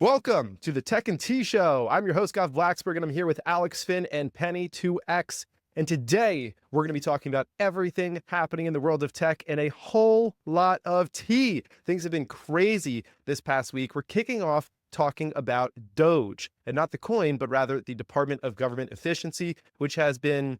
Welcome to the Tech and Tea Show. I'm your host, Gav Blacksburg, and I'm here with Alex, Finn, and Penny 2X. And today, we're going to be talking about everything happening in the world of tech and a whole lot of tea. Things have been crazy this past week. We're kicking off talking about DOGE, and not the coin, but rather the Department of Government Efficiency, which has been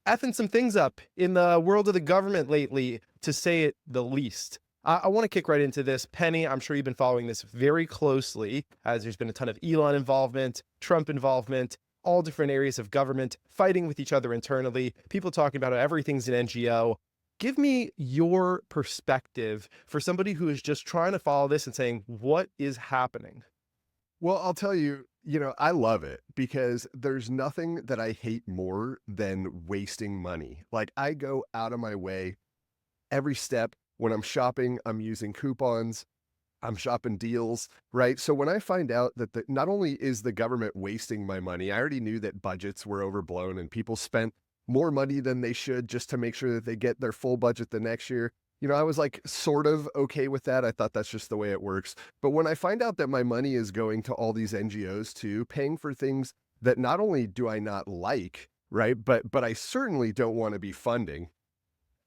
effing some things up in the world of the government lately, to say it the least. I want to kick right into this. Penny, I'm sure you've been following this very closely, as there's been a ton of Elon involvement, Trump involvement, all different areas of government fighting with each other internally, people talking about how everything's an NGO. Give me your perspective for somebody who is just trying to follow this and saying, what is happening? Well, I'll tell you, I love it because there's nothing that I hate more than wasting money. Like, I go out of my way every step. When I'm shopping, I'm using coupons, I'm shopping deals, right? So when I find out that not only is the government wasting my money, I already knew that budgets were overblown and people spent more money than they should just to make sure that they get their full budget the next year. I was like sort of okay with that. I thought that's just the way it works. But when I find out that my money is going to all these NGOs too, paying for things that not only do I not like, right, but I certainly don't want to be funding,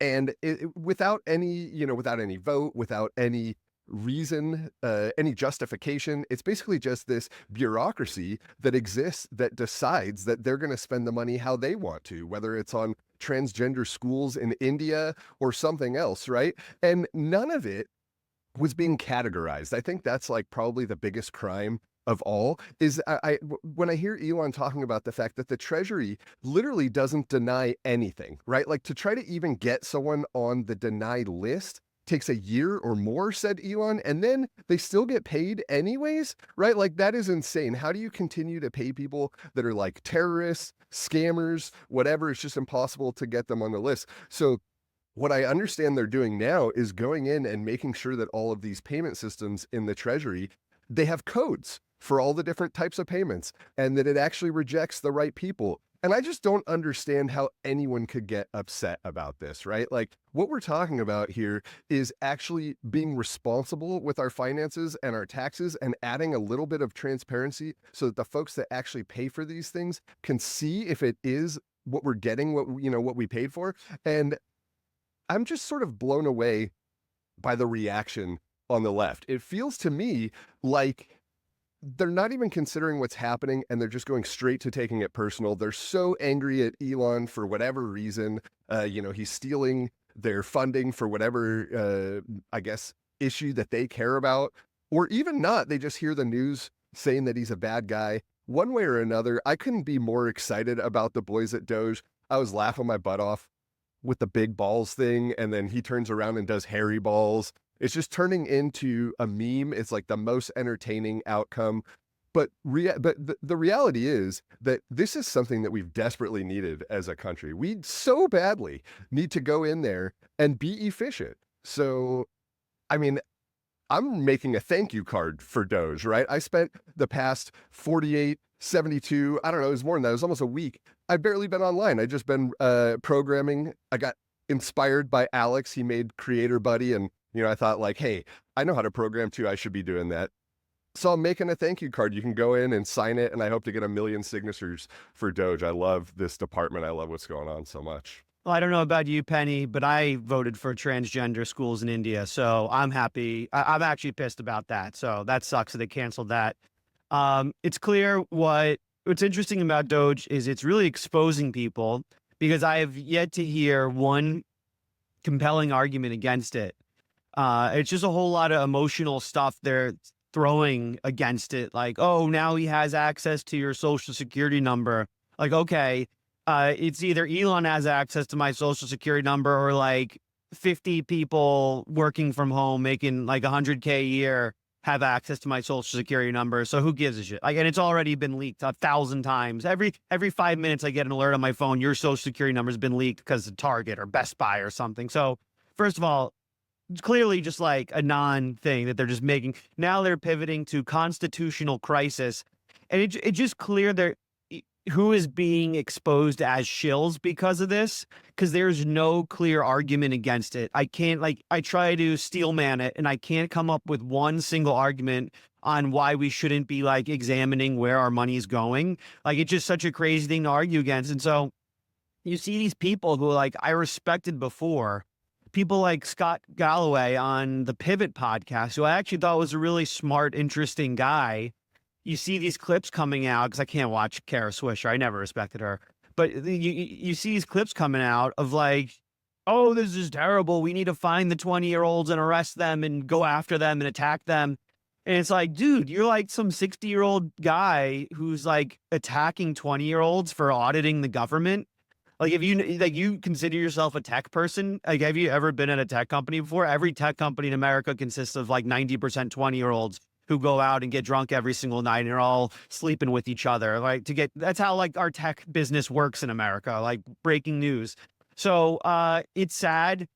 and without without any vote, without any reason, any justification, it's basically just this bureaucracy that exists that decides that they're going to spend the money how they want to, whether it's on transgender schools in India or something else, right? And none of it was being categorized. I think that's like probably the biggest crime of all is when I hear Elon talking about the fact that the Treasury literally doesn't deny anything, right? Like, to try to even get someone on the denied list takes a year or more, said Elon, and then they still get paid anyways, right? Like, that is insane. How do you continue to pay people that are like terrorists, scammers, whatever? It's just impossible to get them on the list. So what I understand they're doing now is going in and making sure that all of these payment systems in the Treasury, they have codes for all the different types of payments and that it actually rejects the right people. And I just don't understand how anyone could get upset about this, right? Like, what we're talking about here is actually being responsible with our finances and our taxes and adding a little bit of transparency so that the folks that actually pay for these things can see if it is what we're getting, what we paid for. And I'm just sort of blown away by the reaction on the left. It feels to me like they're not even considering what's happening and they're just going straight to taking it personal. They're so angry at Elon for whatever reason. He's stealing their funding for whatever, I guess, issue that they care about, or even not. They just hear the news saying that he's a bad guy. One way or another, I couldn't be more excited about the boys at Doge. I was laughing my butt off with the big balls thing, and then he turns around and does hairy balls. It's just turning into a meme. It's like the most entertaining outcome. But the reality is that this is something that we've desperately needed as a country. We so badly need to go in there and be efficient. So, I mean, I'm making a thank you card for Doge, right? I spent the past 48, 72, I don't know, it was more than that. It was almost a week. I've barely been online. I just been programming. I got inspired by Alex. He made Creator Buddy, and I thought, like, hey, I know how to program too. I should be doing that. So I'm making a thank you card. You can go in and sign it, and I hope to get 1 million signatures for Doge. I love this department. I love what's going on so much. Well, I don't know about you, Penny, but I voted for transgender schools in India, so I'm happy. I'm actually pissed about that. So that sucks that they canceled that. It's clear what's interesting about Doge is it's really exposing people, because I have yet to hear one compelling argument against it. It's just a whole lot of emotional stuff they're throwing against it. Like, oh, now he has access to your social security number. Like, okay, it's either Elon has access to my social security number, or like 50 people working from home making like $100K a year have access to my social security number. So who gives a shit? Like, and it's already been leaked 1,000 times. Every 5 minutes I get an alert on my phone, your social security number has been leaked because of Target or Best Buy or something. So first of all, it's clearly just like a non-thing that they're just making. Now they're pivoting to constitutional crisis. And it's just clear who is being exposed as shills because of this, because there's no clear argument against it. I can't, like, I try to steelman it and I can't come up with one single argument on why we shouldn't be like examining where our money's going. Like, it's just such a crazy thing to argue against. And so you see these people who like I respected before, people like Scott Galloway on the Pivot podcast, who I actually thought was a really smart, interesting guy. You see these clips coming out, because I can't watch Kara Swisher. I never respected her. But you see these clips coming out of like, oh, this is terrible. We need to find the 20-year-olds and arrest them and go after them and attack them. And it's like, dude, you're like some 60-year-old guy who's like attacking 20-year-olds for auditing the government. Like, if you consider yourself a tech person, like, have you ever been at a tech company before? Every tech company in America consists of like 90% 20-year-olds who go out and get drunk every single night and are all sleeping with each other. Like, that's how like our tech business works in America, like breaking news. So it's sad.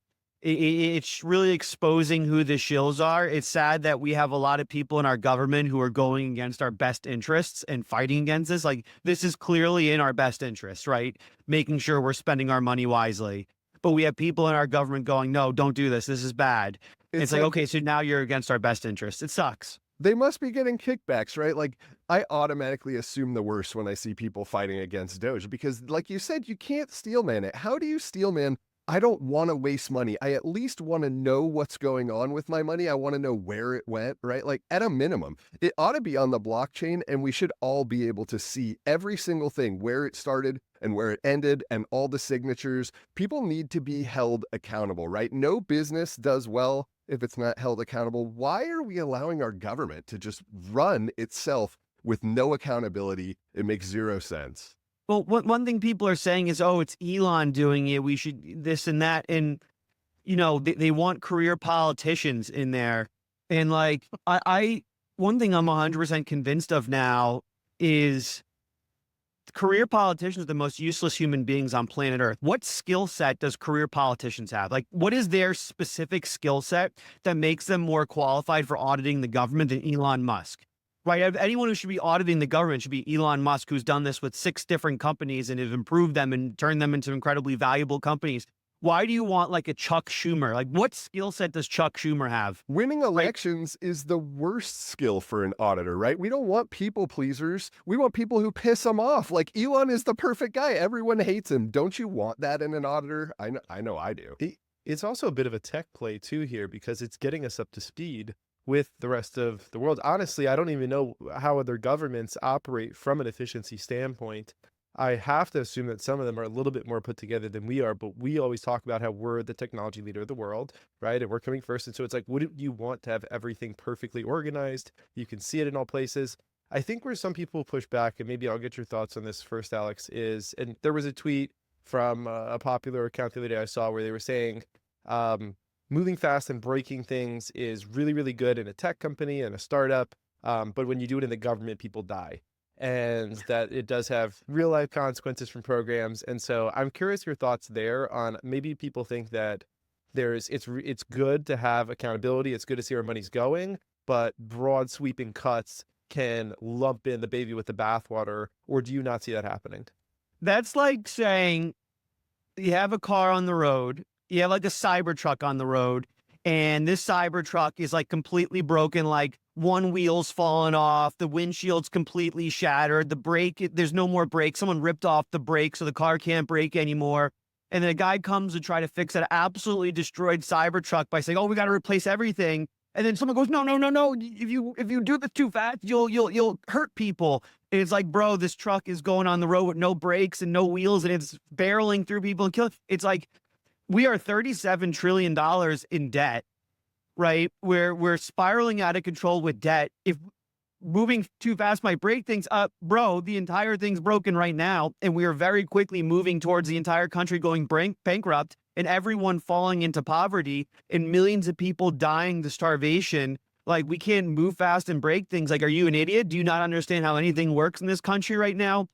It's really exposing who the shills are. It's sad that we have a lot of people in our government who are going against our best interests and fighting against this. Like, this is clearly in our best interest, right? Making sure we're spending our money wisely. But we have people in our government going, no, don't do this. This is bad. It's like, okay, so now you're against our best interests. It sucks. They must be getting kickbacks, right? Like, I automatically assume the worst when I see people fighting against DOGE because, like you said, you can't steelman it. How do you steelman? I don't want to waste money. I at least want to know what's going on with my money. I want to know where it went, right? Like, at a minimum, it ought to be on the blockchain, and we should all be able to see every single thing, where it started and where it ended and all the signatures. People need to be held accountable, right? No business does well if it's not held accountable. Why are we allowing our government to just run itself with no accountability? It makes zero sense. Well, one thing people are saying is, oh, it's Elon doing it. We should this and that. And, you know, they want career politicians in there. And like, one thing I'm 100% convinced of now is career politicians are the most useless human beings on planet Earth. What skill set does career politicians have? Like, what is their specific skill set that makes them more qualified for auditing the government than Elon Musk? Right? Anyone who should be auditing the government should be Elon Musk, who's done this with 6 different companies and have improved them and turned them into incredibly valuable companies. Why do you want like a Chuck Schumer? Like, what skill set does Chuck Schumer have? Winning elections is the worst skill for an auditor, right? We don't want people pleasers. We want people who piss them off. Like, Elon is the perfect guy. Everyone hates him. Don't you want that in an auditor? I know I do. It's also a bit of a tech play too here because it's getting us up to speed with the rest of the world. Honestly, I don't even know how other governments operate from an efficiency standpoint. I have to assume that some of them are a little bit more put together than we are, but we always talk about how we're the technology leader of the world, right? And we're coming first. And so it's like, wouldn't you want to have everything perfectly organized? You can see it in all places. I think where some people push back, and maybe I'll get your thoughts on this first, Alex, is, and there was a tweet from a popular account the other day I saw where they were saying, moving fast and breaking things is really, really good in a tech company and a startup. But when you do it in the government, people die. And that it does have real life consequences from programs. And so I'm curious your thoughts there on maybe people think that it's good to have accountability. It's good to see where money's going, but broad sweeping cuts can lump in the baby with the bathwater. Or do you not see that happening? That's like saying you have a car on the road, you have like a Cybertruck on the road, and this Cybertruck is like completely broken, like one wheel's fallen off, the windshield's completely shattered, the brake, there's no more brake, someone ripped off the brake so the car can't brake anymore. And then a guy comes to try to fix that absolutely destroyed Cybertruck by saying, oh, we got to replace everything. And then someone goes, no. If you do this too fast, you'll hurt people. And it's like, bro, this truck is going on the road with no brakes and no wheels, and it's barreling through people and killing. It's like, we are $37 trillion in debt, right? We're spiraling out of control with debt. If moving too fast might break things up, bro, the entire thing's broken right now. And we are very quickly moving towards the entire country going bankrupt and everyone falling into poverty and millions of people dying to starvation. Like, we can't move fast and break things. Like, are you an idiot? Do you not understand how anything works in this country right now?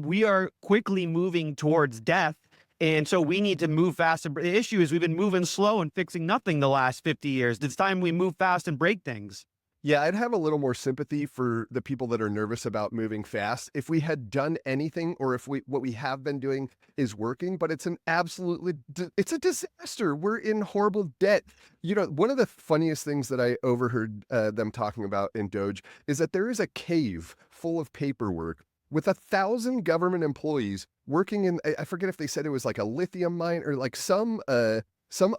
We are quickly moving towards death. And so we need to move fast. The issue is we've been moving slow and fixing nothing the last 50 years. It's time we move fast and break things. Yeah, I'd have a little more sympathy for the people that are nervous about moving fast if we had done anything, or if what we have been doing is working. But it's an absolutely it's a disaster. We're in horrible debt. You know, one of the funniest things that I overheard them talking about in Doge is that there is a cave full of paperwork with 1,000 government employees working in, I forget if they said it was like a lithium mine or like some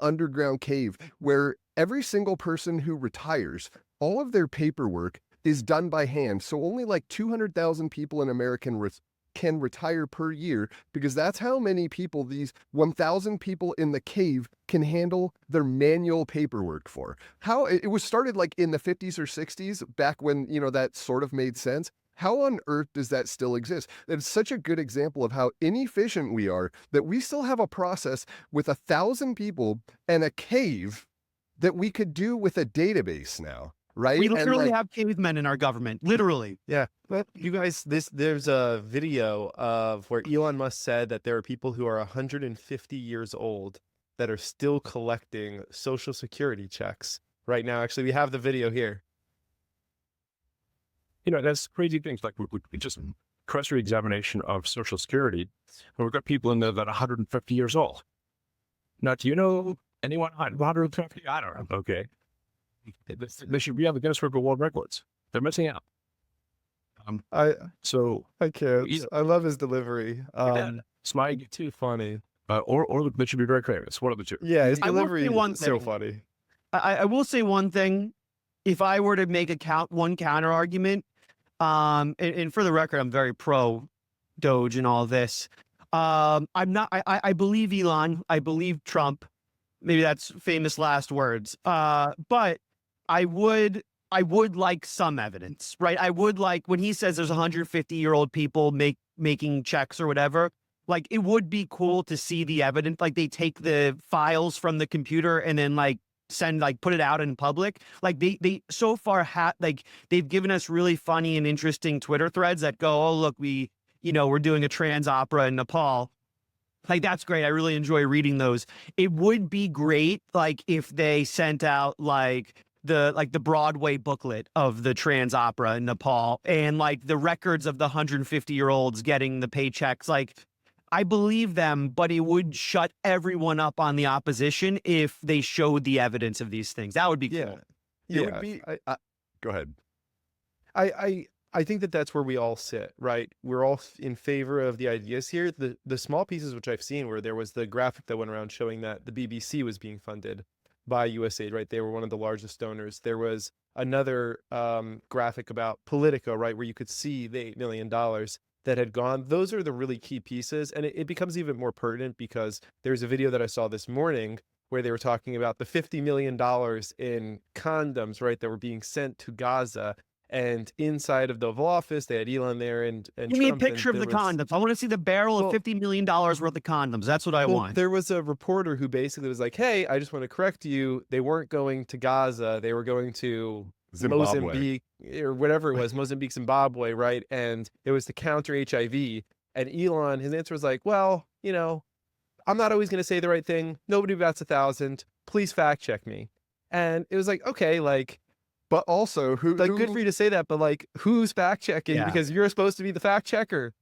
underground cave, where every single person who retires, all of their paperwork is done by hand. So only like 200,000 people in America can retire per year, because that's how many people these 1,000 people in the cave can handle their manual paperwork for. How it was started like in the 50s or 60s, back when, you know, that sort of made sense. How on earth does that still exist? It's such a good example of how inefficient we are, that we still have a process with 1,000 people and a cave that we could do with a database now, right? We And literally like, have cavemen in our government, literally. Yeah, but you guys, there's a video of where Elon Musk said that there are people who are 150 years old that are still collecting Social Security checks right now. Actually, we have the video here. You know, that's crazy things like we just cursory examination of Social Security, and we've got people in there that are 150 years old. Now, do you know anyone 150? I don't know. Okay. They should be on the Guinness Book of World Records. They're missing out. I So can't. Yeah. I love his delivery. Smile, Too funny. or they should be very famous. One of the two. Yeah, his I will delivery say one is so thing. funny. I will say one thing. If I were to make one counter argument, and for the record, I'm very pro Doge and all this. I'm not. I believe Elon. I believe Trump. Maybe that's famous last words. But I would like some evidence, right? I would like when he says there's 150-year-old people making checks or whatever. Like, it would be cool to see the evidence. Like, they take the files from the computer and then like put it out in public. Like they so far they've given us really funny and interesting Twitter threads that go, oh look, we're doing a trans opera in Nepal. Like, that's great. I really enjoy reading those. It would be great, like, if they sent out like the Broadway booklet of the trans opera in Nepal, and like the records of the 150-year-olds getting the paychecks. Like, I believe them, but it would shut everyone up on the opposition if they showed the evidence of these things. That would be Yeah, cool. it would be. Go ahead. I think that that's where we all sit, right? We're all in favor of the ideas here. The small pieces which I've seen, where there was the graphic that went around showing that the BBC was being funded by USAID, right? They were one of the largest donors. There was another graphic about Politico, right, where you could see the $8 million that had gone. Those are the really key pieces, and it becomes even more pertinent because there's a video that I saw this morning where they were talking about the $50 million in condoms, right, that were being sent to Gaza. And inside of the Oval Office, they had Elon there and Give me a Trump, and picture of the there was- condoms. I want to see the barrel of $50 million worth of condoms. That's what I Well, want. there was a reporter who basically was like, hey, I just want to correct you. They weren't going to Gaza. They were going to Zimbabwe. Mozambique or whatever it was, Mozambique, Zimbabwe, right? And it was to counter HIV. And Elon, his answer was like, well, I'm not always going to say the right thing. Nobody bats 1,000. Please fact check me. And it was like, okay, like, But also, good for you to say that, but like, who's fact checking? Yeah. Because you're supposed to be the fact checker.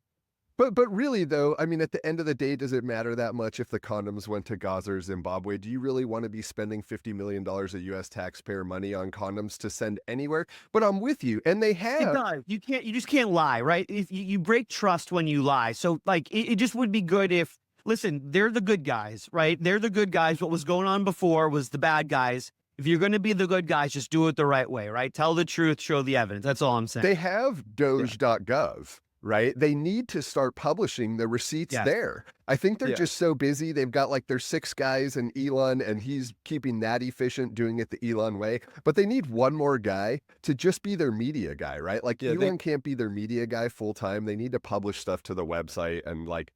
But really, though, I mean, at the end of the day, does it matter that much if the condoms went to Gaza or Zimbabwe? Do you really want to be spending $50 million of U.S. taxpayer money on condoms to send anywhere? But I'm with you, and they It have. does. You just can't lie, right? If you break trust when you lie. So like, it just would be good if, listen, they're the good guys, right? They're the good guys. What was going on before was the bad guys. If you're going to be the good guys, just do it the right way, right? Tell the truth, show the evidence. That's all I'm saying. They have Doge.gov, right? They need to start publishing the receipts Yes. there. I think they're Yeah. just so busy. They've got like their 6 guys and Elon, and he's keeping that efficient, doing it the Elon way. But they need one more guy to just be their media guy, right? Like, Yeah, Elon can't be their media guy full time. They need to publish stuff to the website and like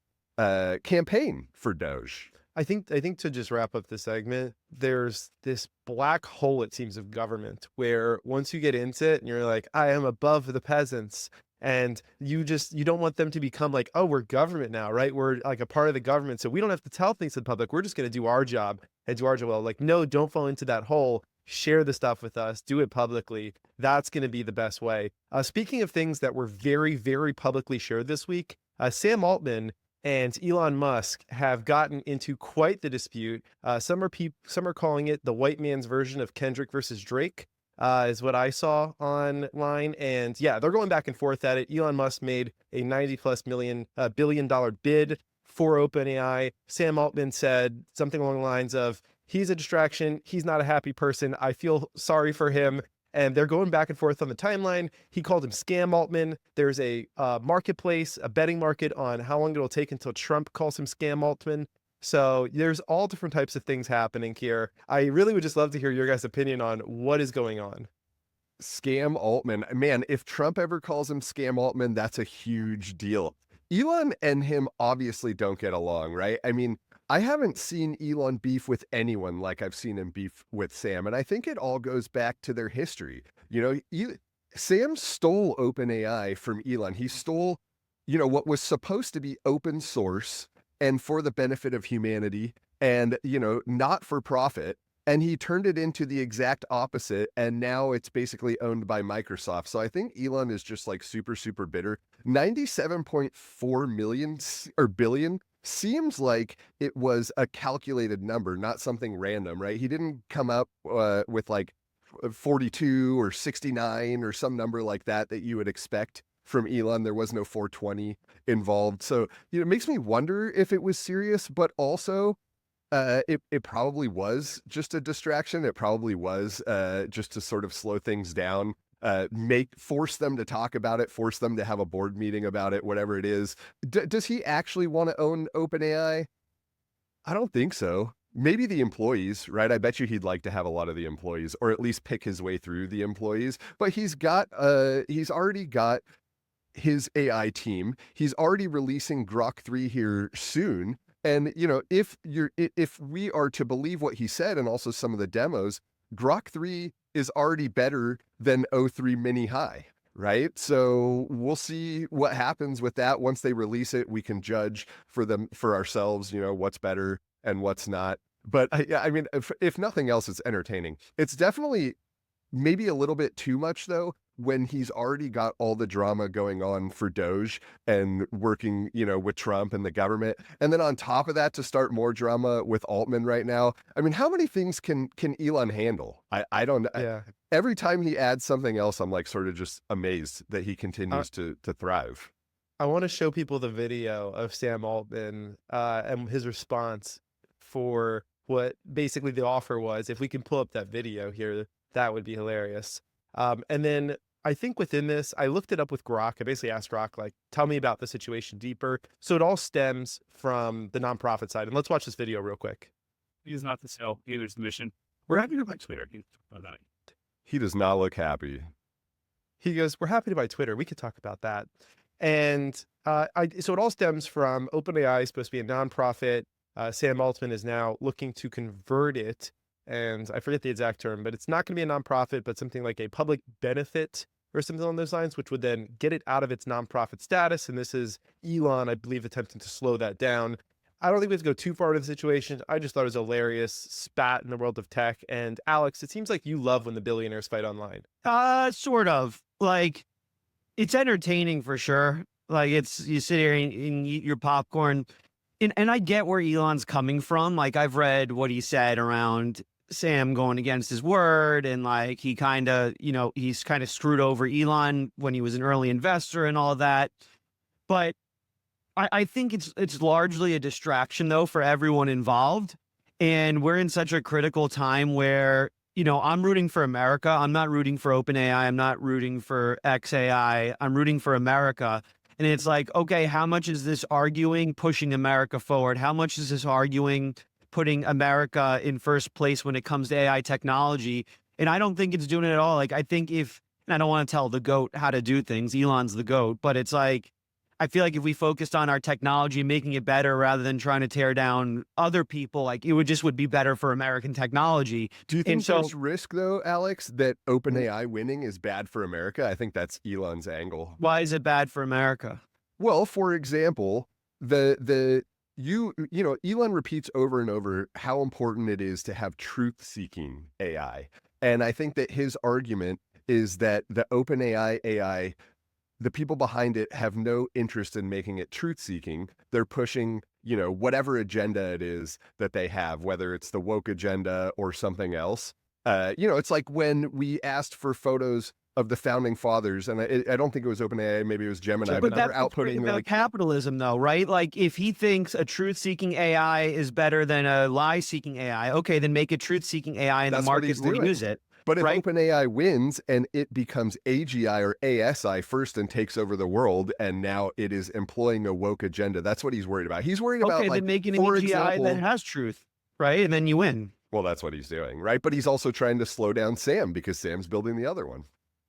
campaign for Doge. I think to just wrap up the segment, there's this black hole, it seems, of government where once you get into it and you're like, I am above the peasants, and you don't want them to become like, oh, we're government now, right? We're like a part of the government, so we don't have to tell things to the public. We're just going to do our job and do our job well. Like, no, don't fall into that hole. share the stuff with us, do it publicly. That's going to be the best way. Speaking of things that were very, very publicly shared this week, Sam Altman and Elon Musk have gotten into quite the dispute. Some are calling it the white man's version of Kendrick versus Drake, is what I saw online. And yeah, they're going back and forth at it. Elon Musk made a 90 plus billion dollar bid for OpenAI. Sam Altman said something along the lines of, he's a distraction. He's not a happy person. I feel sorry for him. And they're going back and forth on the timeline. He called him Scam Altman. There's a marketplace, a betting market on how long it'll take until Trump calls him Scam Altman. So there's all different types of things happening here. I really would just love to hear your guys' opinion on what is going on. Scam Altman. Man, if Trump ever calls him Scam Altman, that's a huge deal. Elon and him obviously don't get along, right? I mean, I haven't seen Elon beef with anyone like I've seen him beef with Sam. And I think it all goes back to their history. Sam stole OpenAI from Elon. He stole, what was supposed to be open source and for the benefit of humanity and, not for profit. And he turned it into the exact opposite. And now it's basically owned by Microsoft. So I think Elon is just like super, super bitter. 97.4 million or billion seems like it was a calculated number, not something random, right? He didn't come up with like 42 or 69 or some number like that you would expect from Elon. There was no 420 involved. So, it makes me wonder if it was serious, but also it probably was just a distraction. It probably was just to sort of slow things down. Force them to talk about it, force them to have a board meeting about it, whatever it is. Does he actually want to own OpenAI? I don't think so. Maybe the employees, right? I bet you he'd like to have a lot of the employees, or at least pick his way through the employees. But he's already got his AI team. He's already releasing Grok 3 here soon. And if we are to believe what he said and also some of the demos, Grok 3 is already better than O3 Mini High, right? So we'll see what happens with that. Once they release it, we can judge for ourselves, what's better and what's not. But I mean, if nothing else, it's entertaining. It's definitely maybe a little bit too much though, when he's already got all the drama going on for DOGE and working, with Trump and the government. And then on top of that, to start more drama with Altman right now. I mean, how many things can Elon handle? I don't know. Yeah. Every time he adds something else, I'm like sort of just amazed that he continues to thrive. I want to show people the video of Sam Altman and his response for what basically the offer was. If we can pull up that video here, that would be hilarious. And then I think within this, I looked it up with Grok. I basically asked Grok, like, tell me about the situation deeper. So it all stems from the nonprofit side. And let's watch this video real quick. He is not the sell, neither is the mission. We're happy to buy Twitter. He does not look happy. He goes, we're happy to buy Twitter. We could talk about that. And so it all stems from OpenAI is supposed to be a nonprofit. Sam Altman is now looking to convert it. And I forget the exact term, but it's not going to be a nonprofit, but something like a public benefit or something along those lines, which would then get it out of its nonprofit status. And this is Elon, I believe, attempting to slow that down. I don't think we have to go too far into the situation. I just thought it was a hilarious spat in the world of tech. And Alex, it seems like you love when the billionaires fight online. Sort of. Like, it's entertaining for sure. Like, you sit here and eat your popcorn. And I get where Elon's coming from. Like, I've read what he said around Sam going against his word, and like he kind of, he's kind of screwed over Elon when he was an early investor and all of that. But I think it's largely a distraction though for everyone involved. And we're in such a critical time where, I'm rooting for America. I'm not rooting for OpenAI. I'm not rooting for XAI. I'm rooting for America. And it's like, okay, how much is this arguing pushing America forward? How much is this arguing putting America in first place when it comes to AI technology? And I don't think it's doing it at all. Like, I think and I don't want to tell the GOAT how to do things. Elon's the GOAT, but it's like, I feel like if we focused on our technology, making it better rather than trying to tear down other people, like it would be better for American technology. Do you think there's risk though, Alex, that OpenAI winning is bad for America? I think that's Elon's angle. Why is it bad for America? Well, for example, Elon repeats over and over how important it is to have truth-seeking AI. And I think that his argument is that the OpenAI AI, the people behind it have no interest in making it truth seeking. They're pushing, whatever agenda it is that they have, whether it's the woke agenda or something else. It's like when we asked for photos of the founding fathers, and I don't think it was OpenAI, maybe it was Gemini, but they're that's the thing outputting about like capitalism, though, right? Like, if he thinks a truth-seeking AI is better than a lie-seeking AI, okay, then make a truth-seeking AI, and the That's what market he's will doing. use it. But if right? OpenAI wins and it becomes AGI or ASI first and takes over the world, and now it is employing a woke agenda, that's what he's worried about. He's worried about, Okay, like, then make an for AGI example, that has truth, right? And then you win. well, that's what he's doing, right? But he's also trying to slow down Sam because Sam's building the other one.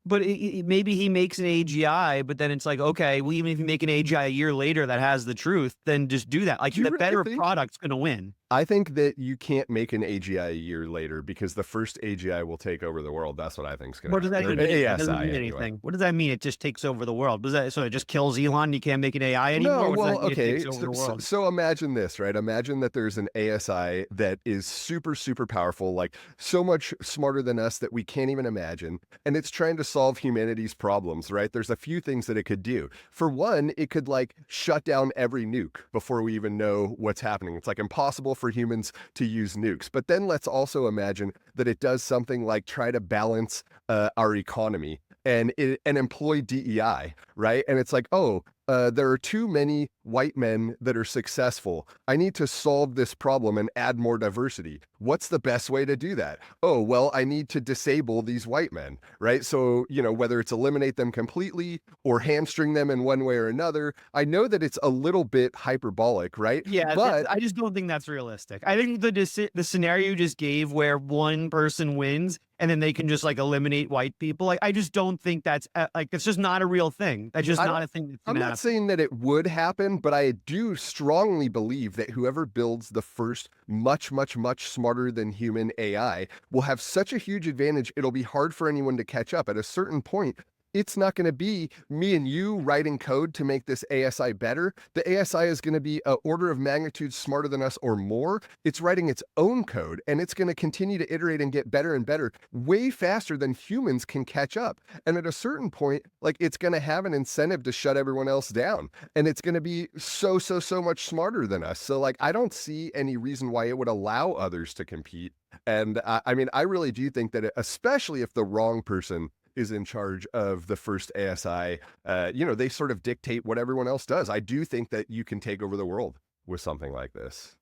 But maybe he makes an AGI, but then it's like, okay, well, even if you make an AGI a year later that has the truth, then just do that. Like, Do you the really better think- product's going to win. I think that you can't make an AGI a year later because the first AGI will take over the world. That's what I think is going to What does happen. that mean? It ASI, doesn't mean anyway. anything. What does that mean? It just takes over the world. Does that, so it just kills Elon? You can't make an AI anymore? No, What does that well, mean it okay. takes over the world? So imagine this, right? Imagine that there's an ASI that is super, super powerful, like so much smarter than us that we can't even imagine. And it's trying to solve humanity's problems, right? There's a few things that it could do. For one, it could like shut down every nuke before we even know what's happening. It's like impossible for humans to use nukes. But then let's also imagine that it does something like try to balance our economy and employ DEI, right? And it's like, there are too many white men that are successful. I need to solve this problem and add more diversity. What's the best way to do that? Oh, well, I need to disable these white men, right? So, whether it's eliminate them completely or hamstring them in one way or another, I know that it's a little bit hyperbolic, right? Yeah, but I just don't think that's realistic. I think the scenario you just gave where one person wins and then they can just like eliminate white people, like I just don't think that's like it's just not a real thing. That's just not a thing that's I'm gonna not happen. saying that it would happen, but I do strongly believe that whoever builds the first much, much, much smarter than human AI will have such a huge advantage, it'll be hard for anyone to catch up. At a certain point, it's not going to be me and you writing code to make this ASI better. The ASI is going to be an order of magnitude smarter than us or more. It's writing its own code, and it's going to continue to iterate and get better and better way faster than humans can catch up. And at a certain point, like it's going to have an incentive to shut everyone else down. And it's going to be so much smarter than us. So like, I don't see any reason why it would allow others to compete. And I mean, I really do think that especially if the wrong person is in charge of the first ASI, they sort of dictate what everyone else does. I do think that you can take over the world with something like this.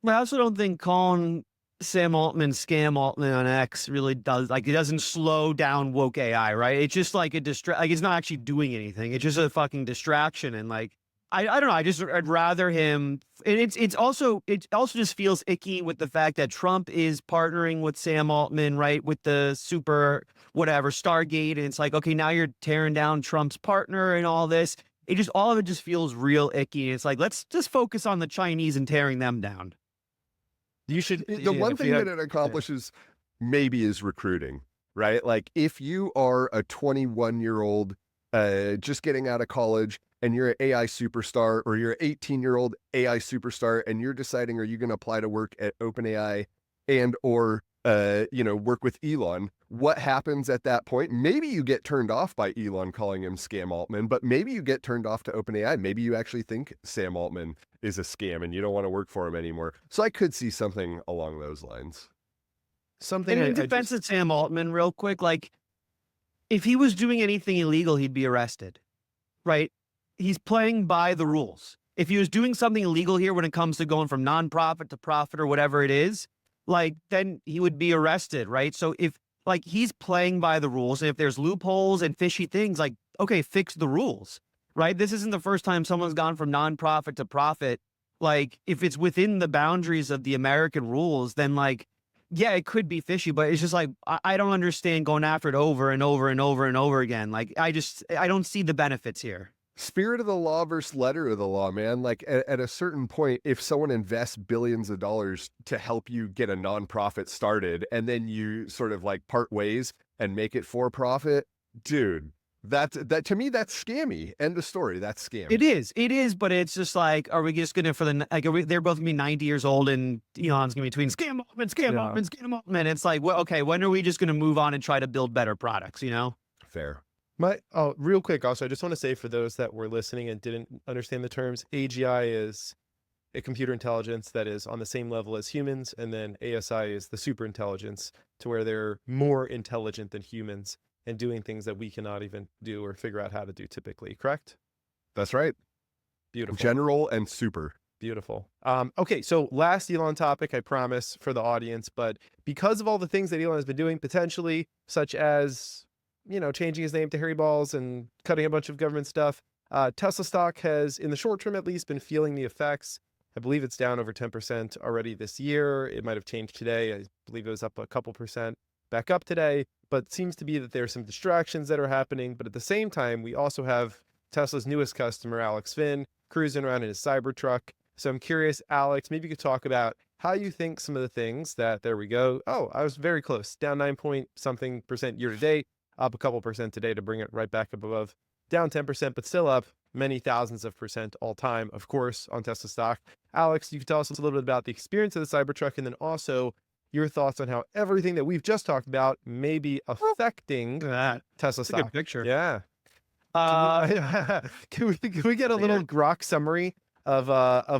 I also don't think calling Sam Altman Scam Altman on X really does, like, it doesn't slow down woke AI, right? It's just like a like it's not actually doing anything. It's just a fucking distraction. And like, I don't know. I'd rather him. And it also just feels icky with the fact that Trump is partnering with Sam Altman, right? With the super whatever Stargate. And it's like, okay, now you're tearing down Trump's partner and all this. All of it just feels real icky. It's like, let's just focus on the Chinese and tearing them down. You should. The one thing that it accomplishes maybe is recruiting, right? Like if you are a 21-year-old just getting out of college and you're an AI superstar, or you're an 18-year-old AI superstar and you're deciding, are you going to apply to work at OpenAI and or work with Elon, what happens at that point? Maybe you get turned off by Elon calling him Scam Altman, but maybe you get turned off to OpenAI. Maybe you actually think Sam Altman is a scam and you don't want to work for him anymore. So I could see something along those lines. Something And in defense of Sam Altman, real quick, like if he was doing anything illegal, he'd be arrested, right? He's playing by the rules. If he was doing something illegal here when it comes to going from nonprofit to profit or whatever it is, like then he would be arrested, right? So if like he's playing by the rules, and if there's loopholes and fishy things, like, okay, fix the rules, right? This isn't the first time someone's gone from nonprofit to profit. Like if it's within the boundaries of the American rules, then like, yeah, it could be fishy, but it's just like, I don't understand going after it over and over and over and over again. Like I don't see the benefits here. Spirit of the law versus letter of the law, man. Like at a certain point, if someone invests billions of dollars to help you get a nonprofit started and then you sort of like part ways and make it for profit, dude, That to me, that's scammy. End of story. That's scammy. It is, but it's just like, are we just gonna they're both gonna be 90 years old and Elon's gonna be tweeting scam them and scam them and scam them, and it's like, well, okay, when are we just gonna move on and try to build better products? Fair. Real quick, also, I just want to say for those that were listening and didn't understand the terms, AGI is a computer intelligence that is on the same level as humans, and then ASI is the super intelligence, to where they're more intelligent than humans and doing things that we cannot even do or figure out how to do typically, correct? That's right. Beautiful. General and super. Beautiful. Okay, so last Elon topic, I promise, for the audience, but because of all the things that Elon has been doing, potentially, such as, changing his name to Harry Balls and cutting a bunch of government stuff, Tesla stock has, in the short term at least, been feeling the effects. I believe it's down over 10% already this year. It might have changed today. I believe it was up a couple percent back up today, but it seems to be that there are some distractions that are happening. But at the same time, we also have Tesla's newest customer, Alex Finn, cruising around in his Cybertruck. So I'm curious, Alex, maybe you could talk about how you think some of the things that, there we go. Oh, I was very close, down 9 point something percent year to date, up a couple percent today to bring it right back up above, down 10%, but still up many thousands of percent all time, of course, on Tesla stock. Alex, you can tell us a little bit about the experience of the Cybertruck, and then also your thoughts on how everything that we've just talked about may be affecting Tesla That's a stock. good picture. Yeah. Can we get a little Weird. Grok summary of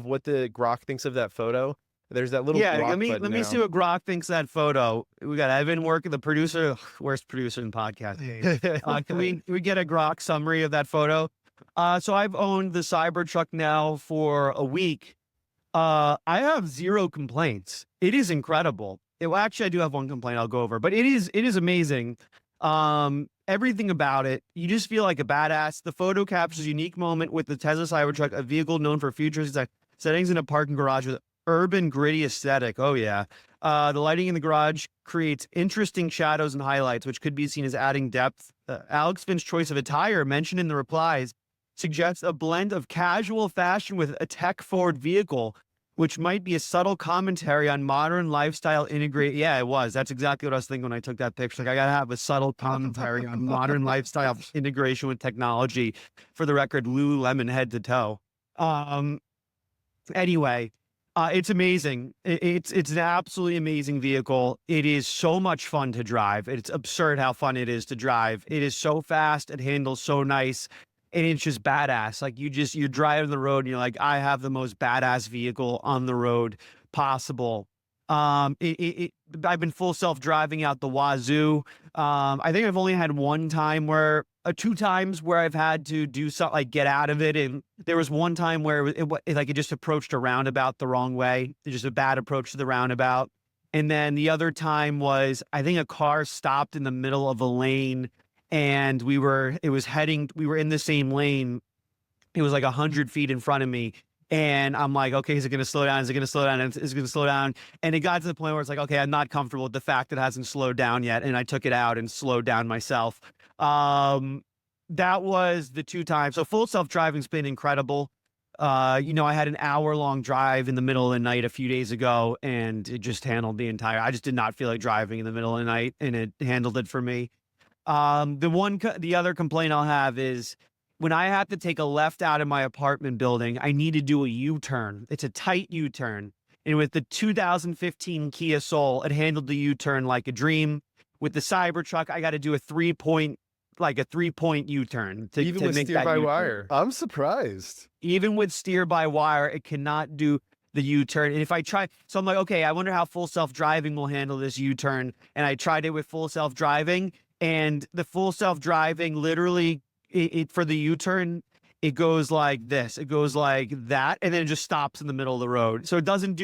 what the Grok thinks of that photo? There's that little Grok let button me now. see what Grok thinks of that photo. We got Evan working, the producer, worst producer in podcast. Can we get a Grok summary of that photo? So I've owned the Cybertruck now for a week. I have zero complaints. It is incredible. Actually, I do have one complaint I'll go over, but it is amazing. Everything about it, you just feel like a badass. The photo captures a unique moment with the Tesla Cybertruck, a vehicle known for futuristic settings in a parking garage with urban gritty aesthetic. Oh yeah. The lighting in the garage creates interesting shadows and highlights, which could be seen as adding depth. Alex Finn's choice of attire, mentioned in the replies, suggests a blend of casual fashion with a tech-forward vehicle, which might be a subtle commentary on modern lifestyle integrate. Yeah, it was. That's exactly what I was thinking when I took that picture. Like, I gotta have a subtle commentary on modern lifestyle integration with technology. For the record, Lululemon head to toe. Anyway, it's amazing. It's an absolutely amazing vehicle. It is so much fun to drive. It's absurd how fun it is to drive. It is so fast. It handles so nice. And it's just badass. Like, you're driving the road and you're like, I have the most badass vehicle on the road possible. I've been full self-driving out the wazoo. I think I've only had two times where I've had to do something like get out of it. And there was one time where it just approached a roundabout the wrong way. It's just a bad approach to the roundabout. And then the other time was, I think a car stopped in the middle of a lane, and we were in the same lane. It was like 100 feet in front of me. And I'm like, okay, is it going to slow down? Is it going to slow down? Is it going to slow down? And it got to the point where it's like, okay, I'm not comfortable with the fact that it hasn't slowed down yet. And I took it out and slowed down myself. That was the two times. So full self-driving's been incredible. I had an hour-long drive in the middle of the night a few days ago, and it just handled I just did not feel like driving in the middle of the night, and it handled it for me. The other complaint I'll have is when I have to take a left out of my apartment building, I need to do a U-turn. It's a tight U-turn. And with the 2015 Kia Soul, it handled the U-turn like a dream. With the Cybertruck, I got to do a three-point U-turn to Even with make steer that by U-turn. wire. I'm surprised. Even with steer by wire, it cannot do the U-turn. And if I try, so I'm like, okay, I wonder how full self-driving will handle this U-turn. And I tried it with full self-driving, and the full self-driving literally, for the U-turn, it goes like this. It goes like that, and then it just stops in the middle of the road. So it doesn't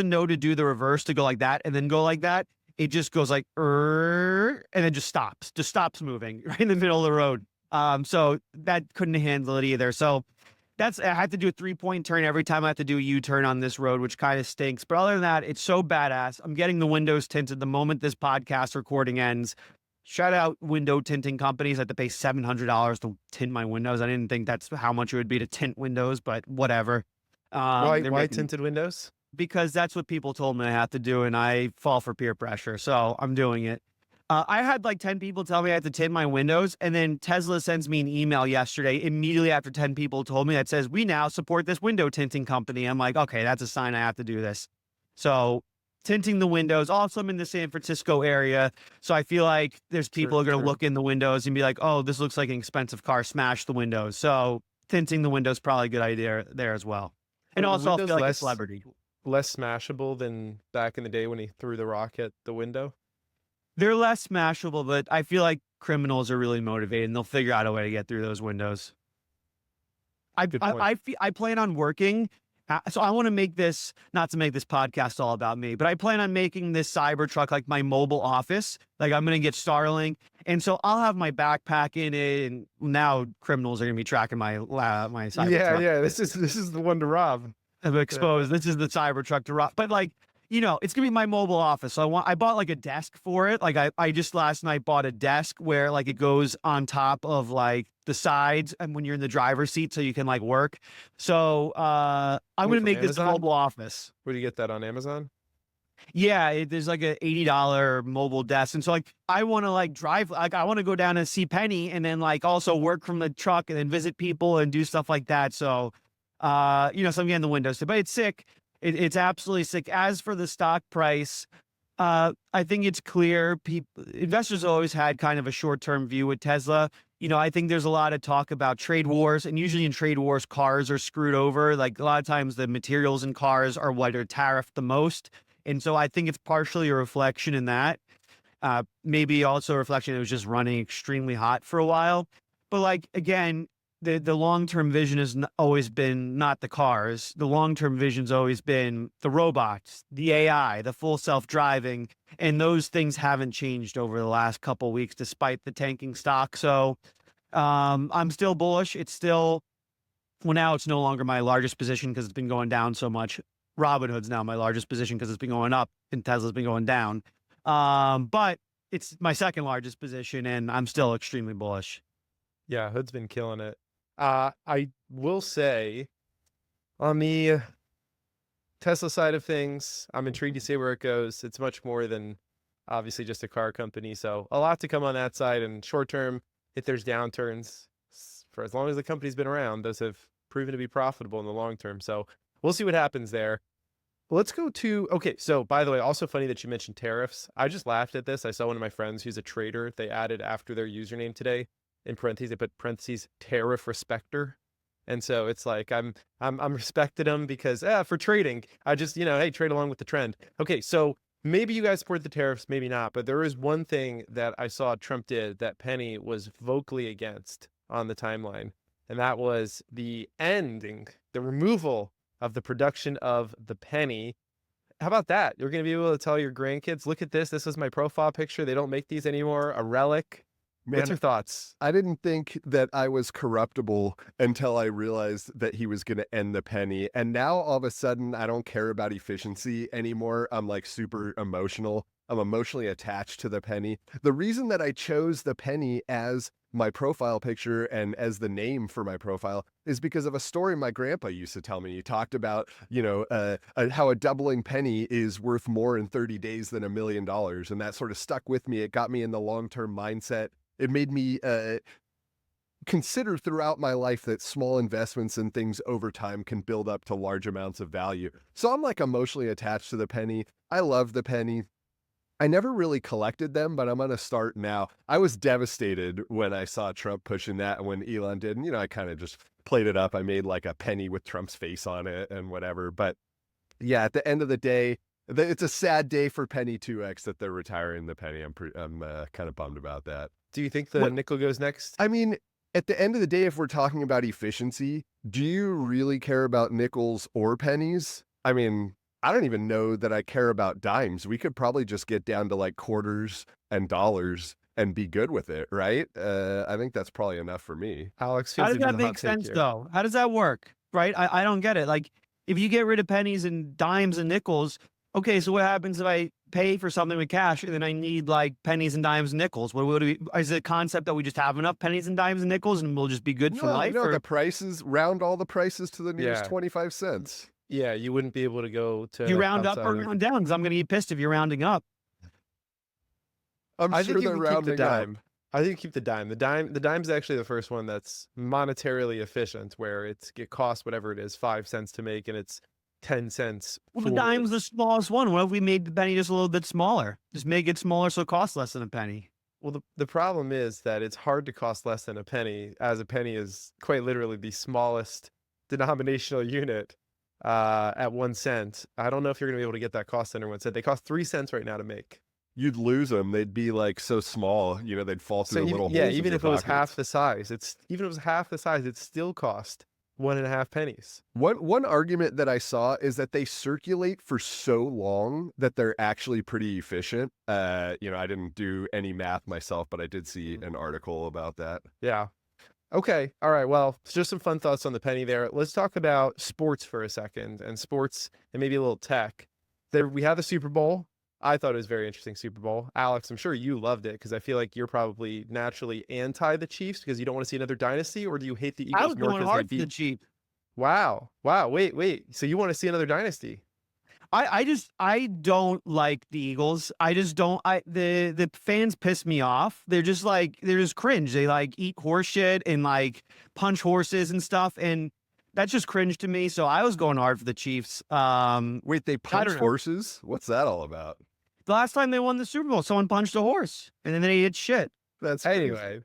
know to do the reverse to go like that and then go like that. It just goes like, and then just stops moving right in the middle of the road. So that couldn't handle it either. So I had to do a 3-point turn every time I have to do a U-turn on this road, which kind of stinks. But other than that, it's so badass. I'm getting the windows tinted the moment this podcast recording ends. Shout out window tinting companies. I had to pay $700 to tint my windows. I didn't think that's how much it would be to tint windows, but whatever. Why tinted windows? Because that's what people told me I have to do, and I fall for peer pressure, so I'm doing it. I had like 10 people tell me I had to tint my windows, and then Tesla sends me an email yesterday immediately after 10 people told me that says, we now support this window tinting company. I'm like, okay, that's a sign I have to do this. So tinting the windows. Also, I'm in the San Francisco area, so I feel like there's people who are going to look in the windows and be like, oh, this looks like an expensive car, smash the windows. So tinting the windows probably a good idea there as well. And Are the also, I feel windows like a celebrity. less smashable than back in the day when he threw the rock at the window? They're less smashable, but I feel like criminals are really motivated and they'll figure out a way to get through those windows. Good point. I plan on working. So I want to make this, not to make this podcast all about me, but I plan on making this Cybertruck like my mobile office. Like I'm going to get Starlink. And so I'll have my backpack in it. And now criminals are going to be tracking my Cybertruck. Yeah. This is the one to rob. I'm exposed. This is the Cybertruck to rob. But like, you know, it's gonna be my mobile office. So I bought like a desk for it. Like I just last night bought a desk where like it goes on top of like the sides and when you're in the driver's seat so you can like work. So I'm gonna from make this the Amazon? mobile office. Where do you get that, on Amazon? Yeah, there's like a $80 mobile desk. And so like I wanna like drive, like I wanna go down and see Penny and then like also work from the truck and then visit people and do stuff like that. So you know, so I'm getting the windows, but it's sick. It's absolutely sick. As for the stock price, I think it's clear investors always had kind of a short-term view with Tesla. You know, I think there's a lot of talk about trade wars, and usually in trade wars, cars are screwed over. Like a lot of times the materials in cars are what are tariffed the most. And so I think it's partially a reflection in that. Maybe also a reflection it was just running extremely hot for a while. But like, again, the long-term vision has always been not the cars. The long-term vision's always been the robots, the AI, the full self-driving, and those things haven't changed over the last couple of weeks, despite the tanking stock. So I'm still bullish. It's still, well, now it's no longer my largest position because it's been going down so much. Robinhood's now my largest position because it's been going up and Tesla's been going down. But it's my second largest position, and I'm still extremely bullish. Yeah, Hood's been killing it. I will say, on the Tesla side of things, I'm intrigued to see where it goes. It's much more than obviously just a car company. So a lot to come on that side. And short term, if there's downturns, for as long as the company's been around, those have proven to be profitable in the long term. So we'll see what happens there. Let's go to, okay, so by the way, also funny that you mentioned tariffs. I just laughed at this. I saw one of my friends who's a trader. They added after their username today, in parentheses, they put parentheses, tariff respecter. And so it's like, I'm respected them because for trading, I just, hey, trade along with the trend. Okay, so maybe you guys support the tariffs, maybe not, but there is one thing that I saw Trump did that Penny was vocally against on the timeline, and that was the removal of the production of the penny. How about that? You're going to be able to tell your grandkids, look at this. This is my profile picture. They don't make these anymore. A relic. Man, what's your thoughts? I didn't think that I was corruptible until I realized that he was going to end the penny. And now all of a sudden, I don't care about efficiency anymore. I'm like super emotional. I'm emotionally attached to the penny. The reason that I chose the penny as my profile picture and as the name for my profile is because of a story my grandpa used to tell me. He talked about, how a doubling penny is worth more in 30 days than $1 million. And that sort of stuck with me. It got me in the long-term mindset. It made me consider throughout my life that small investments and things over time can build up to large amounts of value. So I'm like emotionally attached to the penny. I love the penny. I never really collected them, but I'm going to start now. I was devastated when I saw Trump pushing that and when Elon did. And, I kind of just played it up. I made like a penny with Trump's face on it and whatever. But yeah, at the end of the day, it's a sad day for Penny 2X that they're retiring the penny. I'm kind of bummed about that. Do you think the nickel goes next? I mean, at the end of the day, if we're talking about efficiency, do you really care about nickels or pennies? I mean, I don't even know that I care about dimes. We could probably just get down to like quarters and dollars and be good with it, right? I think that's probably enough for me. Alex, how does that make sense though? How does that work? Right? I don't get it. Like if you get rid of pennies and dimes and nickels, okay, so what happens if I pay for something with cash and then I need like pennies and dimes and nickels? Is it a concept that we just have enough pennies and dimes and nickels and we'll just be good for life? No, the prices, round all the prices to the nearest 25 cents. Yeah, you wouldn't be able to go to. You round up or round down because I'm going to get pissed if you're rounding up. I'm I sure think you they're can keep the rounding up. dime. I think keep the dime. The dime's actually the first one that's monetarily efficient, where it costs whatever it is, 5 cents to make, and it's 10 cents Well, the for. dime's the smallest one. What if we made the penny just a little bit smaller? Just make it smaller so it costs less than a penny. Well, the problem is that it's hard to cost less than a penny, as a penny is quite literally the smallest denominational unit at 1 cent. I don't know if you're going to be able to get that cost under 1 cent. They cost 3 cents right now to make. You'd lose them. They'd be like so small, they'd fall So through the even, little yeah, holes. of even your if it was pockets. half the size, it still cost 1.5 pennies. One argument that I saw is that they circulate for so long that they're actually pretty efficient. I didn't do any math myself, but I did see an article about that. Yeah. Okay. All right. Well, it's just some fun thoughts on the penny there. Let's talk about sports for a second, and sports and maybe a little tech. We had the Super Bowl. I thought it was a very interesting Super Bowl. Alex, I'm sure you loved it because I feel like you're probably naturally anti the Chiefs because you don't want to see another dynasty, or do you hate the I Eagles was more going because they hard for the beat? Chiefs. Wow. Wow. Wait. So you want to see another dynasty? I don't like the Eagles. I just don't. The fans piss me off. They're just cringe. They like eat horse shit and like punch horses and stuff, and that's just cringe to me. So I was going hard for the Chiefs. Wait, they punch know. horses? What's that all about? The last time they won the Super Bowl, someone punched a horse, and then they ate shit. That's crazy. Anyway,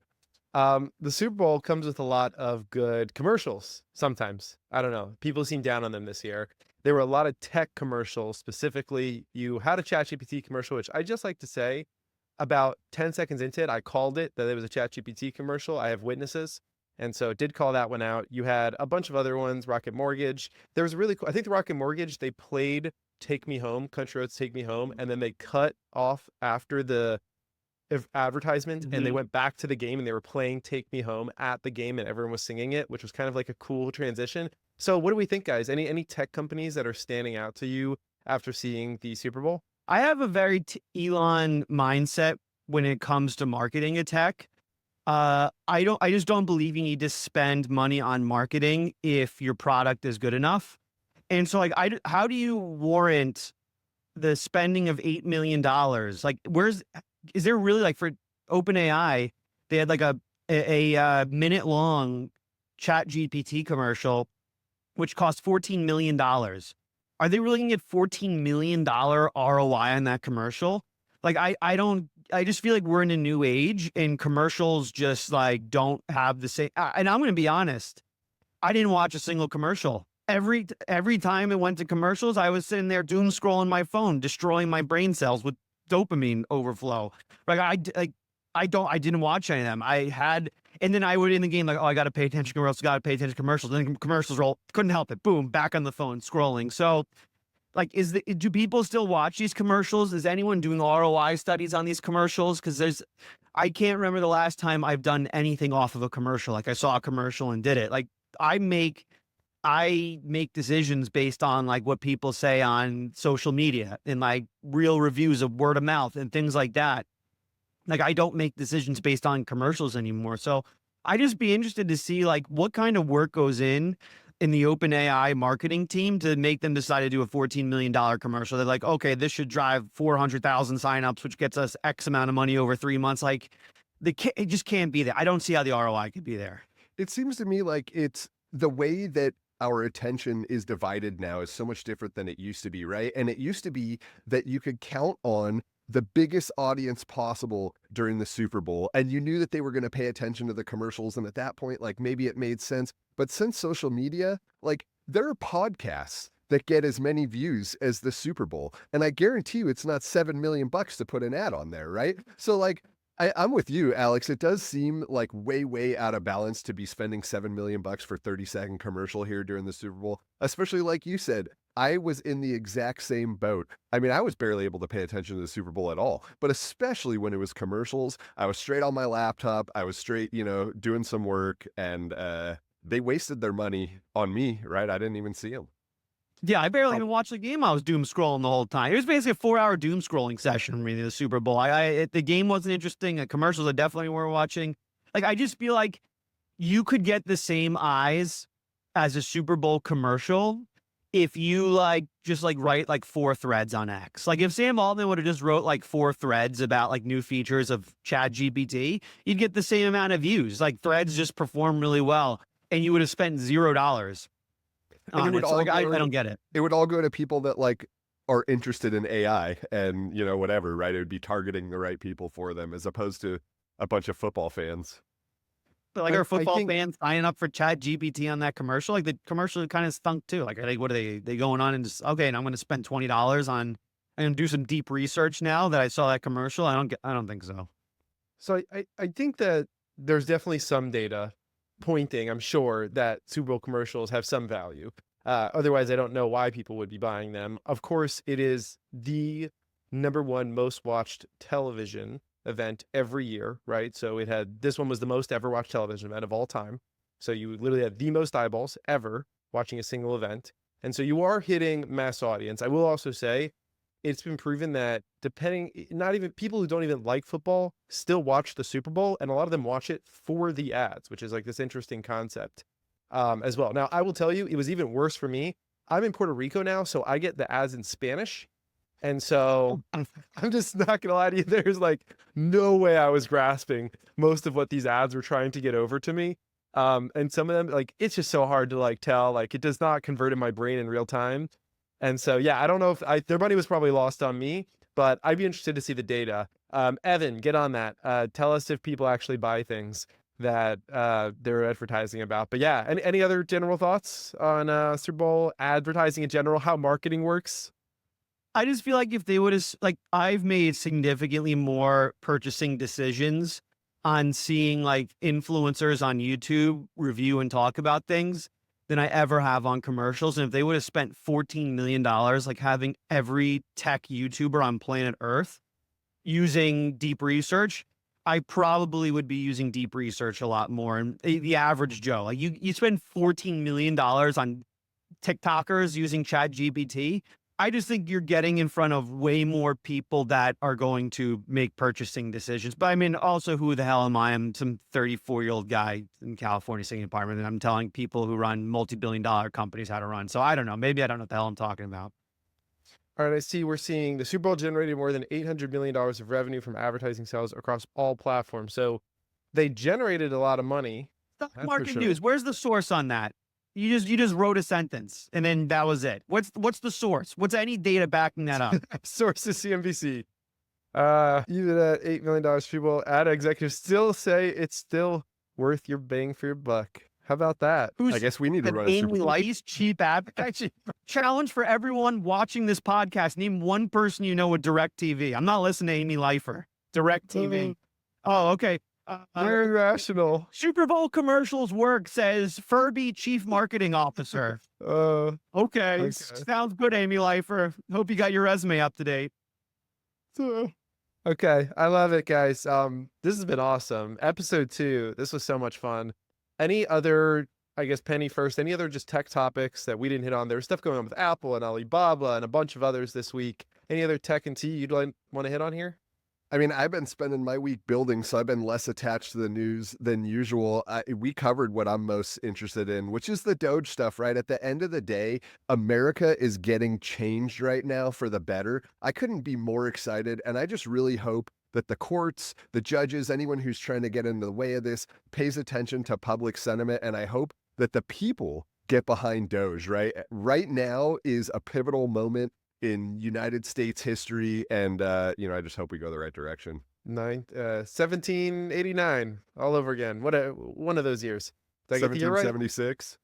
the Super Bowl comes with a lot of good commercials. Sometimes, I don't know, people seem down on them this year. There were a lot of tech commercials. Specifically, you had a ChatGPT commercial, which I just like to say, about 10 seconds into it, I called it that it was a ChatGPT commercial. I have witnesses. And so did call that one out. You had a bunch of other ones, Rocket Mortgage. There was really cool. I think the Rocket Mortgage, they played Take Me Home, Country Roads Take Me Home, and then they cut off after the advertisement and they went back to the game and they were playing Take Me Home at the game and everyone was singing it, which was kind of like a cool transition. So what do we think, guys? Any tech companies that are standing out to you after seeing the Super Bowl? I have a very Elon mindset when it comes to marketing a tech. I just don't believe you need to spend money on marketing if your product is good enough. And so like, how do you warrant the spending of $8 million? Like, is there really, like, for OpenAI, they had like a minute long Chat GPT commercial, which cost $14 million. Are they really gonna get $14 million ROI on that commercial? Like, I just feel like we're in a new age and commercials just like don't have the same. And I'm going to be honest, I didn't watch a single commercial. Every time it went to commercials, I was sitting there doom scrolling my phone, destroying my brain cells with dopamine overflow. I didn't watch any of them. And then I would in the game like, oh, I got to pay attention to commercials, got to pay attention to commercials. Then commercials roll, couldn't help it. Boom, back on the phone scrolling. So like, do people still watch these commercials? Is anyone doing ROI studies on these commercials? Because I can't remember the last time I've done anything off of a commercial. Like I saw a commercial and did it. Like I make decisions based on like what people say on social media and like real reviews of word of mouth and things like that. Like I don't make decisions based on commercials anymore. So I just be interested to see like what kind of work goes in the OpenAI marketing team to make them decide to do a $14 million commercial. They're like, okay, this should drive 400,000 signups, which gets us X amount of money over 3 months. Like it just can't be there. I don't see how the ROI could be there. It seems to me like it's the way that our attention is divided now is so much different than it used to be, right? And it used to be that you could count on the biggest audience possible during the Super Bowl, and you knew that they were going to pay attention to the commercials. And at that point, like maybe it made sense. But since social media, like there are podcasts that get as many views as the Super Bowl. And I guarantee you it's not $7 million to put an ad on there, right? So like, I'm with you, Alex. It does seem like way out of balance to be spending $7 million for 30-second commercial here during the Super Bowl, especially like you said. I was in the exact same boat. I mean, I was barely able to pay attention to the Super Bowl at all, but especially when it was commercials, I was straight on my laptop. I was straight, doing some work, and they wasted their money on me, right? I didn't even see them. Yeah, I barely even watched the game. I was doom scrolling the whole time. It was basically a 4-hour doom scrolling session for me, the Super Bowl. The game wasn't interesting. The commercials I definitely weren't watching. Like, I just feel like you could get the same eyes as a Super Bowl commercial if you just write 4 threads on X. Like if Sam Altman would have just wrote 4 threads about new features of Chat GPT, you'd get the same amount of views. Like threads just perform really well, and you would have spent $0 And it on would it. So all I go- don't get it. It would all go to people that are interested in AI and, whatever, right? It would be targeting the right people for them as opposed to a bunch of football fans. But I are football think- fans signing up for Chat GPT on that commercial? Like the commercial kind of stunk too. Like, what are they going on and just, okay, and I'm going to spend $20 on and do some deep research now that I saw that commercial? I don't think so. So I think that there's definitely some data pointing, I'm sure, that Super Bowl commercials have some value. Otherwise, I don't know why people would be buying them. Of course, it is the #1 most watched television event every year, right? So this one was the most ever watched television event of all time. So you literally had the most eyeballs ever watching a single event. And so you are hitting mass audience. I will also say it's been proven that not even people who don't even like football still watch the Super Bowl, and a lot of them watch it for the ads, which is this interesting concept as well. Now, I will tell you, it was even worse for me. I'm in Puerto Rico now, so I get the ads in Spanish. And so I'm just not gonna lie to you, there's no way I was grasping most of what these ads were trying to get over to me. And some of them, it's just so hard to tell, it does not convert in my brain in real time. And so, yeah, I don't know if their money was probably lost on me, but I'd be interested to see the data. Evan, get on that. Tell us if people actually buy things that they're advertising about. But yeah, any other general thoughts on Super Bowl advertising in general, how marketing works? I just feel like if they would have, I've made significantly more purchasing decisions on seeing influencers on YouTube review and talk about things than I ever have on commercials. And if they would have spent $14 million, having every tech YouTuber on planet Earth using deep research, I probably would be using deep research a lot more. And the average Joe, you spend $14 million on TikTokers using Chat GPT. I just think you're getting in front of way more people that are going to make purchasing decisions. But I mean, also, who the hell am I? I'm some 34-year-old guy in California sitting in an apartment, and I'm telling people who run multi-billion-dollar companies how to run. So I don't know. Maybe I don't know what the hell I'm talking about. All right, I see we're seeing the Super Bowl generated more than $800 million of revenue from advertising sales across all platforms. So they generated a lot of money. Stock That's for market sure. news. Where's the source on that? You just wrote a sentence and then that was it. What's the source? What's any data backing that up? Source is CNBC. Even at $8 million, people ad executives still say it's still worth your bang for your buck. How about that? I guess we need to An run a Super Amy Bowl. Light's cheap advertising. Challenge for everyone watching this podcast. Name one person you know with DirecTV. I'm not listening to Amy Leifer. DirecTV. Oh, okay. Very rational. Super Bowl commercials work, says Furby Chief Marketing Officer. Okay. Okay. Sounds good, Amy Leifer. Hope you got your resume up to date. Okay, I love it, guys. This has been awesome. Episode 2. This was so much fun. Any other, I guess, Penny first, any other just tech topics that we didn't hit on? There's stuff going on with Apple and Alibaba and a bunch of others this week. Any other tech and tea you'd want to hit on here? I mean, I've been spending my week building, so I've been less attached to the news than usual. We covered what I'm most interested in, which is the DOGE stuff, right? At the end of the day, America is getting changed right now for the better. I couldn't be more excited, and I just really hope that the courts, the judges, anyone who's trying to get in the way of this pays attention to public sentiment, and I hope that the people get behind DOGE, right? Right now is a pivotal moment in United States history, and I just hope we go the right direction. 1789, all over again. One of those years. Did I get the year right? 1776.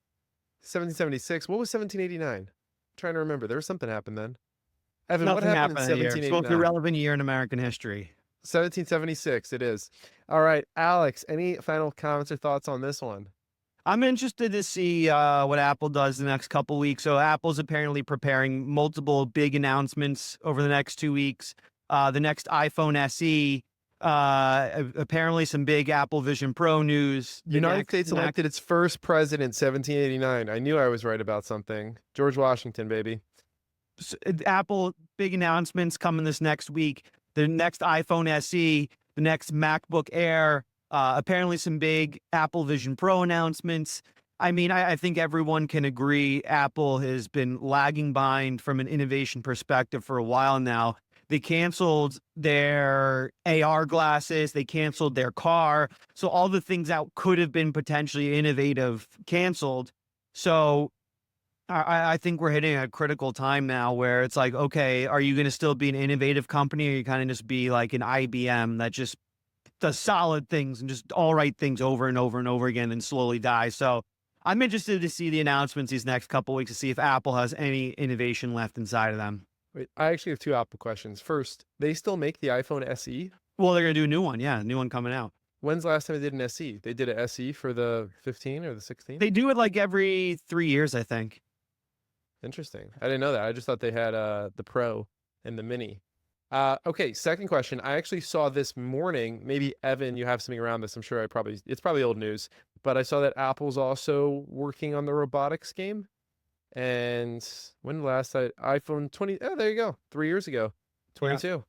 1776. What was 1789? Trying to remember. There was something happened then. Evan, Nothing what happened in that year. It's the most 1789? irrelevant year in American history. 1776. It is. All right, Alex. Any final comments or thoughts on this one? I'm interested to see what Apple does the next couple weeks. So Apple's apparently preparing multiple big announcements over the next 2 weeks. The next iPhone SE, apparently some big Apple Vision Pro news. United States next- elected its first president, 1789. I knew I was right about something. George Washington, baby. Apple big announcements coming this next week. The next iPhone SE, the next MacBook Air. Apparently some big Apple Vision Pro announcements. I mean, I think everyone can agree Apple has been lagging behind from an innovation perspective for a while now. They canceled their AR glasses, they canceled their car. So all the things that could have been potentially innovative canceled. So I think we're hitting a critical time now where it's like, okay, are you going to still be an innovative company, or you kind of just be like an IBM that just does solid things and just all right things over and over and over again and slowly die? So I'm interested to see the announcements these next couple weeks to see if Apple has any innovation left inside of them. Wait, I actually have two Apple questions. First, they still make the iPhone SE? Well, they're going to do a new one. Yeah, a new one coming out. When's the last time they did an SE? They did an SE for the 15 or the 16? They do it like every 3 years, I think. Interesting. I didn't know that. I just thought they had the Pro and the Mini. Okay, second question. I actually saw this morning, maybe Evan, you have something around this. I'm sure it's probably old news, but I saw that Apple's also working on the robotics game. And when last iPhone 20, oh, there you go. 3 years ago, 22.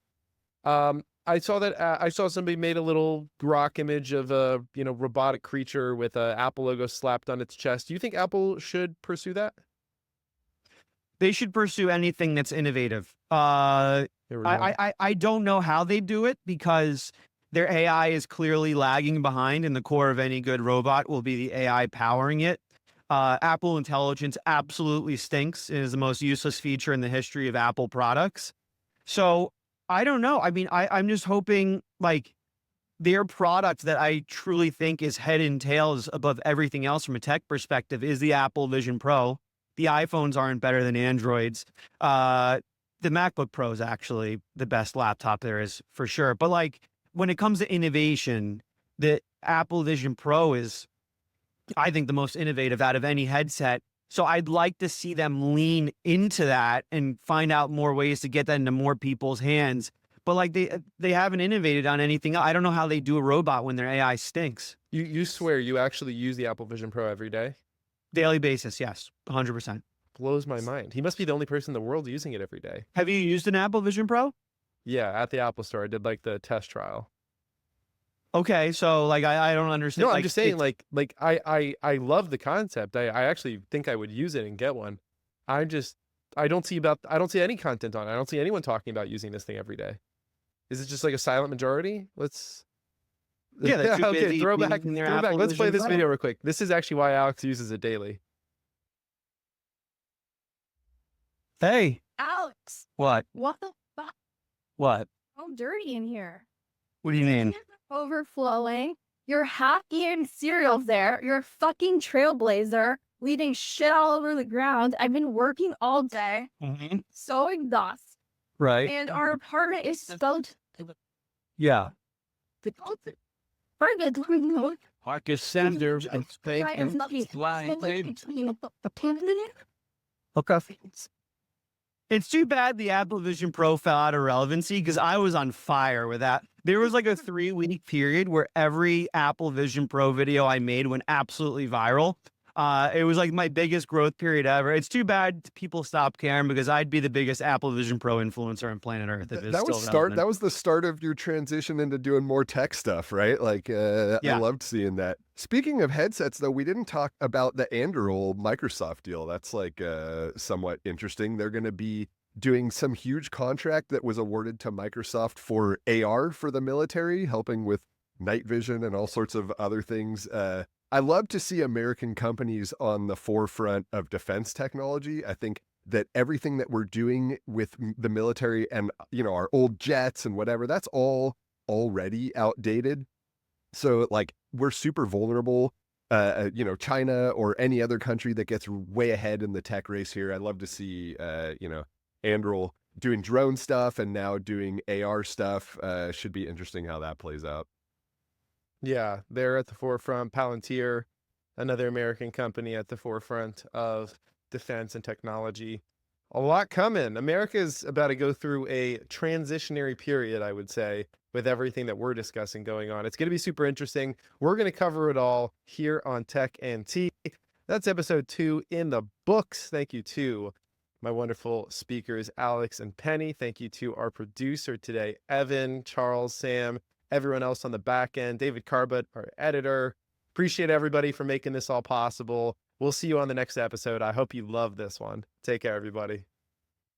I saw that I saw somebody made a little grok image of a, robotic creature with a Apple logo slapped on its chest. Do you think Apple should pursue that? They should pursue anything that's innovative. Here we go. I don't know how they do it, because their AI is clearly lagging behind, and the core of any good robot will be the AI powering it. Apple Intelligence absolutely stinks. It is the most useless feature in the history of Apple products. So I don't know. I mean, I'm just hoping, like, their product that I truly think is head and tails above everything else from a tech perspective is the Apple Vision Pro. The iPhones aren't better than Androids. The MacBook Pro is actually the best laptop there is, for sure. But like, when it comes to innovation, the Apple Vision Pro is, I think, the most innovative out of any headset. So I'd like to see them lean into that and find out more ways to get that into more people's hands. But like, they haven't innovated on anything. I don't know how they do a robot when their AI stinks. You swear you actually use the Apple Vision Pro every day? Daily basis, yes, 100%. Blows my mind. He must be the only person in the world using it every day. Have you used an Apple Vision Pro? Yeah, at the Apple Store, I did like the test trial. Okay, so like, I don't understand. No, like, I'm just saying, I love the concept. I actually think I would use it and get one. I don't see any content on it. I don't see anyone talking about using this thing every day. Is it just like a silent majority? Yeah, they're too okay, busy throwback. using their Throwback. Apple Let's play Vision this Pro. video real quick. This is actually why Alex uses it daily. Hey, Alex, what? what the fuck? What? So dirty in here. What do you mean? Overflowing. You're half-eaten cereals there. You're a fucking trailblazer, leaving shit all over the ground. I've been working all day, so exhausted. Right. And our apartment is so... Yeah. Marcus Sanders and Okay. It's too bad the Apple Vision Pro fell out of relevancy, because I was on fire with that. There was like a 3-week period where every Apple Vision Pro video I made went absolutely viral. It was like my biggest growth period ever. It's too bad people stopped caring, because I'd be the biggest Apple Vision Pro influencer on planet Earth if it's That still was relevant. that was the start of your transition into doing more tech stuff, right? Like, I loved seeing that. Speaking of headsets, though, we didn't talk about the Anduril Microsoft deal. That's like somewhat interesting. They're going to be doing some huge contract that was awarded to Microsoft for AR for the military, helping with night vision and all sorts of other things. I love to see American companies on the forefront of defense technology. I think that everything that we're doing with the military and, our old jets and whatever, that's all already outdated. So like, we're super vulnerable. China or any other country that gets way ahead in the tech race here. I'd love to see, Anduril doing drone stuff and now doing AR stuff. Should be interesting how that plays out. Yeah, they're at the forefront. Palantir, another American company at the forefront of defense and technology. A lot coming. America's about to go through a transitionary period, I would say, with everything that we're discussing going on. It's going to be super interesting. We're going to cover it all here on Tech and Tea. That's episode 2 in the books. Thank you to my wonderful speakers, Alex and Penny. Thank you to our producer today, Evan, Charles, Sam, everyone else on the back end, David Carbut, our editor. Appreciate everybody for making this all possible. We'll see you on the next episode. I hope you love this one. Take care, everybody.